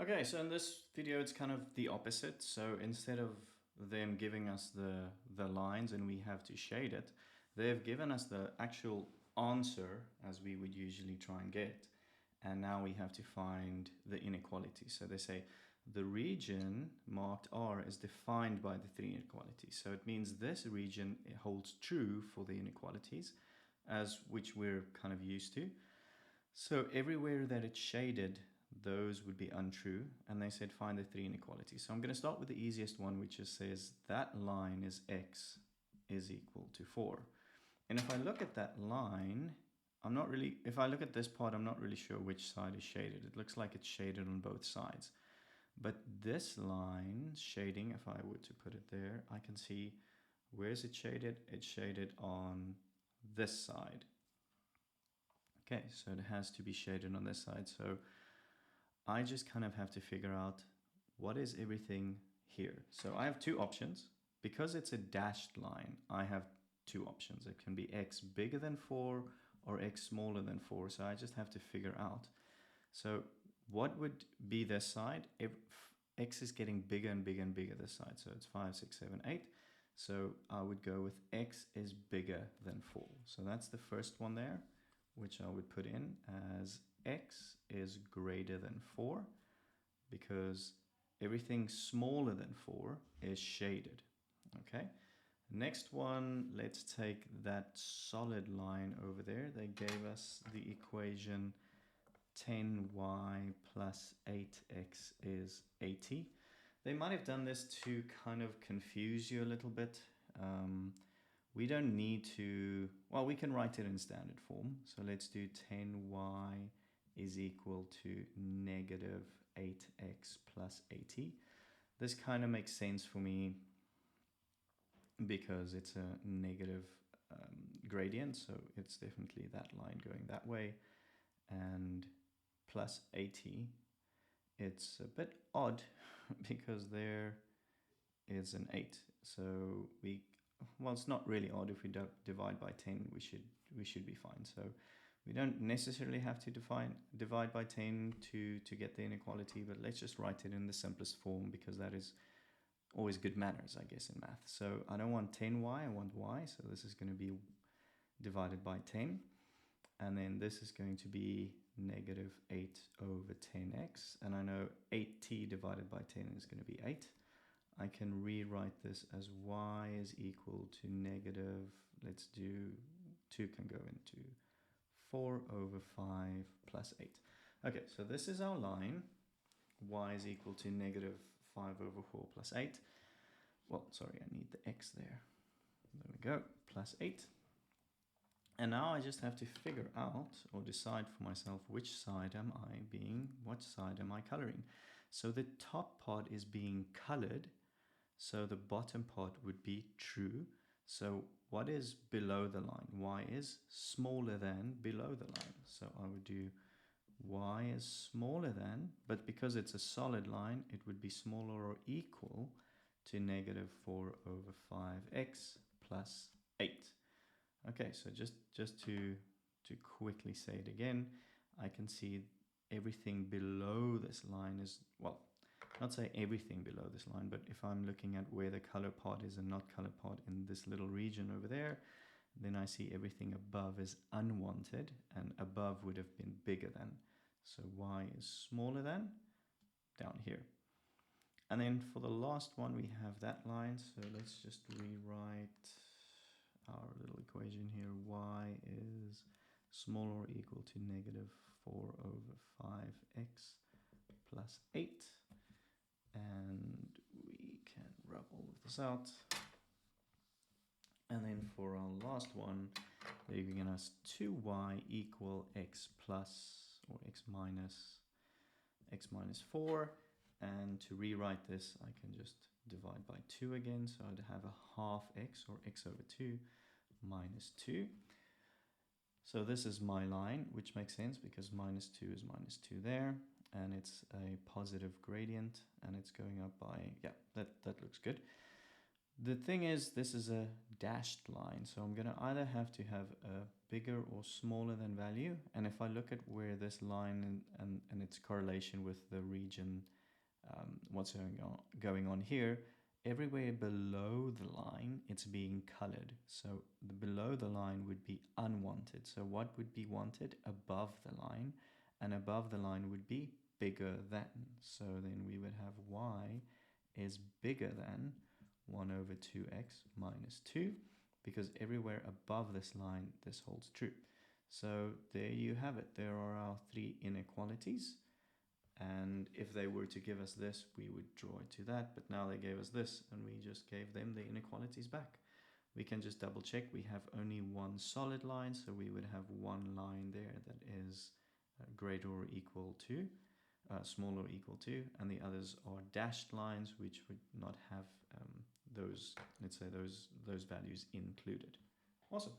Okay, so in this video, it's kind of the opposite. So instead of them giving us the lines and we have to shade it, they've given us the actual answer as we would usually try and get. And now we have to find the inequality. So they say the region marked R is defined by the three inequalities. So it means this region holds true for the inequalities, as which we're kind of used to. So everywhere that it's shaded, those would be untrue. And they said find the three inequalities. So I'm going to start with the easiest one, which just says that line is x is equal to 4. And if I look at that line, if I look at this part, I'm not really sure which side is shaded. It looks like it's shaded on both sides. But this line shading, if I were to put it there, I can see where is it shaded? It's shaded on this side. Okay, so it has to be shaded on this side. So I just kind of have to figure out what is everything here. So I have two options. Because it's a dashed line, I have two options. It can be x bigger than 4 or x smaller than 4. So I just have to figure out. So what would be this side? If x is getting bigger and bigger and bigger this side. So it's 5, 6, 7, 8. So I would go with x is bigger than 4. So that's the first one there, which I would put in as x is greater than 4, because everything smaller than 4 is shaded. Okay. Next one, let's take that solid line over there. They gave us the equation 10y plus 8x is 80. They might have done this to kind of confuse you a little bit. We don't need to, well, we can write it in standard form. So let's do 10y is equal to negative 8x plus 80. This kind of makes sense for me because it's a negative gradient. So it's definitely that line going that way. And plus 80, it's a bit odd because there is an 8. So well, it's not really odd. If we don't divide by 10, we should be fine. So we don't necessarily have to divide by 10 to get the inequality, but let's just write it in the simplest form because that is always good manners, I guess, in math. So I don't want 10y, I want y. So this is going to be divided by 10. And then this is going to be negative 8 over 10x. And I know 8t divided by 10 is going to be 8. I can rewrite this as y is equal to negative, let's do, 2 can go into 4 over 5 plus 8. Okay, so this is our line. Y is equal to negative 5 over 4 plus 8. Well, sorry, I need the x there. There we go, plus 8. And now I just have to figure out or decide for myself which side what side am I coloring? So the top part is being colored. So the bottom part would be true. So what is below the line? Y is smaller than below the line. So I would do y is smaller than, but because it's a solid line, it would be smaller or equal to negative 4 over 5x plus 8. Okay, so just to quickly say it again, I can see everything below this line is, well, not say everything below this line, but if I'm looking at where the color part is and not color part in this little region over there, then I see everything above is unwanted, and above would have been bigger than. So y is smaller than down here. And then for the last one, we have that line. So let's just rewrite our little equation here. Y is smaller or equal to negative 4 over 5x plus 8. And we can rub all of this out. And then for our last one, they're giving us 2y equal x plus or x minus 4. And to rewrite this, I can just divide by 2 again. So I'd have a half x, or x over 2 minus 2. So this is my line, which makes sense because minus 2 is minus 2 there. And it's a positive gradient, and it's going up by, yeah, that looks good. The thing is, this is a dashed line, so I'm going to either have to have a bigger or smaller than value. And if I look at where this line and its correlation with the region, what's going on here, everywhere below the line, it's being colored. So the below the line would be unwanted. So what would be wanted? Above the line. And above the line would be bigger than. So then we would have y is bigger than 1 over 2x minus 2, because everywhere above this line, this holds true. So there you have it. There are our three inequalities. And if they were to give us this, we would draw it to that. But now they gave us this, and we just gave them the inequalities back. We can just double check. We have only one solid line, so we would have one line there that is greater or equal to, smaller or equal to, and the others are dashed lines, which would not have those, let's say, those values included. Awesome.